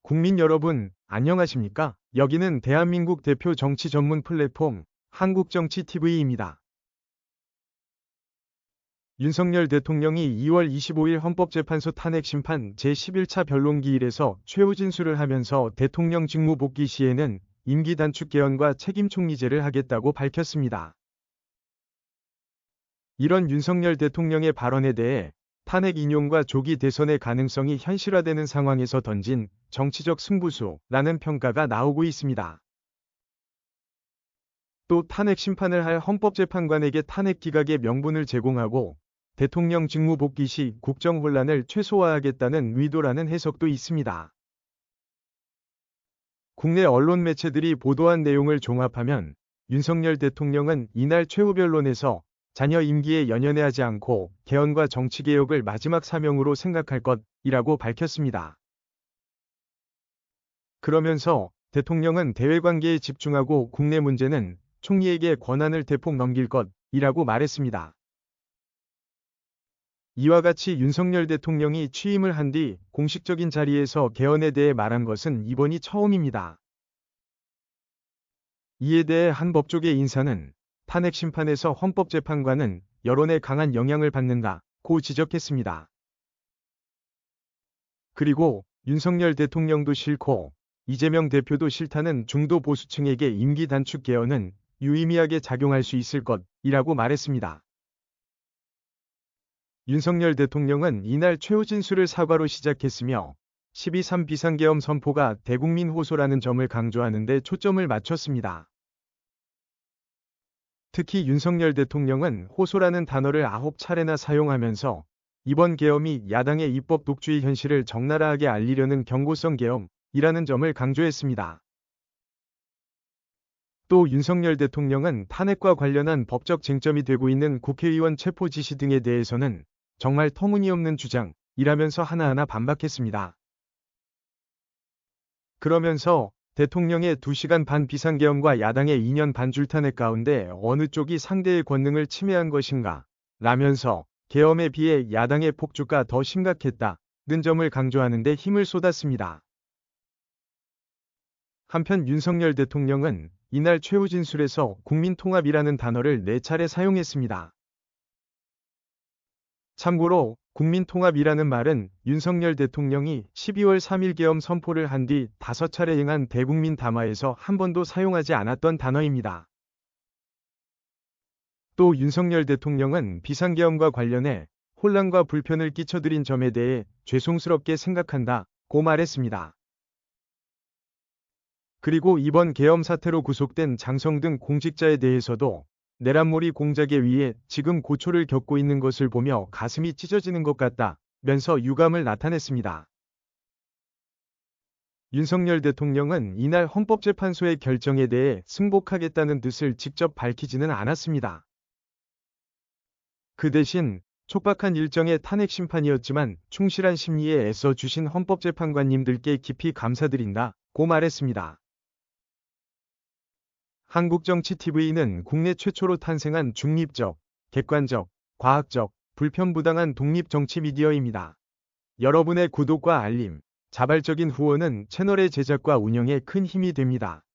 국민 여러분, 안녕하십니까? 여기는 대한민국 대표 정치 전문 플랫폼 한국정치TV입니다. 윤석열 대통령이 2월 25일 헌법재판소 탄핵심판 제11차 변론기일에서 최후 진술을 하면서 대통령 직무 복귀 시에는 임기 단축 개헌과 책임 총리제를 하겠다고 밝혔습니다. 이런 윤석열 대통령의 발언에 대해 탄핵 인용과 조기 대선의 가능성이 현실화되는 상황에서 던진 정치적 승부수라는 평가가 나오고 있습니다. 또 탄핵 심판을 할 헌법재판관에게 탄핵 기각의 명분을 제공하고 대통령 직무 복귀 시 국정 혼란을 최소화하겠다는 의도라는 해석도 있습니다. 국내 언론 매체들이 보도한 내용을 종합하면 윤석열 대통령은 이날 최후 변론에서 자녀 임기에 연연해하지 않고 개헌과 정치개혁을 마지막 사명으로 생각할 것이라고 밝혔습니다. 그러면서 대통령은 대외관계에 집중하고 국내 문제는 총리에게 권한을 대폭 넘길 것이라고 말했습니다. 이와 같이 윤석열 대통령이 취임을 한 뒤 공식적인 자리에서 개헌에 대해 말한 것은 이번이 처음입니다. 이에 대해 한 법조계 인사는 탄핵 심판에서 헌법재판관은 여론에 강한 영향을 받는다고 지적했습니다. 그리고 윤석열 대통령도 싫고 이재명 대표도 싫다는 중도 보수층에게 임기 단축 개헌은 유의미하게 작용할 수 있을 것이라고 말했습니다. 윤석열 대통령은 이날 최후 진술을 사과로 시작했으며 12.3 비상계엄 선포가 대국민 호소라는 점을 강조하는 데 초점을 맞췄습니다. 특히 윤석열 대통령은 호소라는 단어를 9차례나 사용하면서 이번 계엄이 야당의 입법 독주의 현실을 적나라하게 알리려는 경고성 계엄이라는 점을 강조했습니다. 또 윤석열 대통령은 탄핵과 관련한 법적 쟁점이 되고 있는 국회의원 체포 지시 등에 대해서는 정말 터무니없는 주장이라면서 하나하나 반박했습니다. 그러면서 대통령의 2시간 반 비상계엄과 야당의 2년 반 줄탄핵 가운데 어느 쪽이 상대의 권능을 침해한 것인가 라면서 계엄에 비해 야당의 폭주가 더 심각했다는 점을 강조하는 데 힘을 쏟았습니다. 한편 윤석열 대통령은 이날 최후 진술에서 국민통합이라는 단어를 4차례 사용했습니다. 참고로 국민통합이라는 말은 윤석열 대통령이 12월 3일 계엄 선포를 한 뒤 5차례 행한 대국민 담화에서 한 번도 사용하지 않았던 단어입니다. 또 윤석열 대통령은 비상계엄과 관련해 혼란과 불편을 끼쳐드린 점에 대해 죄송스럽게 생각한다고 말했습니다. 그리고 이번 계엄 사태로 구속된 장성 등 공직자에 대해서도 내란몰이 공작에 의해 지금 고초를 겪고 있는 것을 보며 가슴이 찢어지는 것 같다면서 유감을 나타냈습니다. 윤석열 대통령은 이날 헌법재판소의 결정에 대해 승복하겠다는 뜻을 직접 밝히지는 않았습니다. 그 대신 촉박한 일정의 탄핵 심판이었지만 충실한 심리에 애써 주신 헌법재판관님들께 깊이 감사드린다고 말했습니다. 한국정치TV는 국내 최초로 탄생한 중립적, 객관적, 과학적, 불편부당한 독립정치 미디어입니다. 여러분의 구독과 알림, 자발적인 후원은 채널의 제작과 운영에 큰 힘이 됩니다.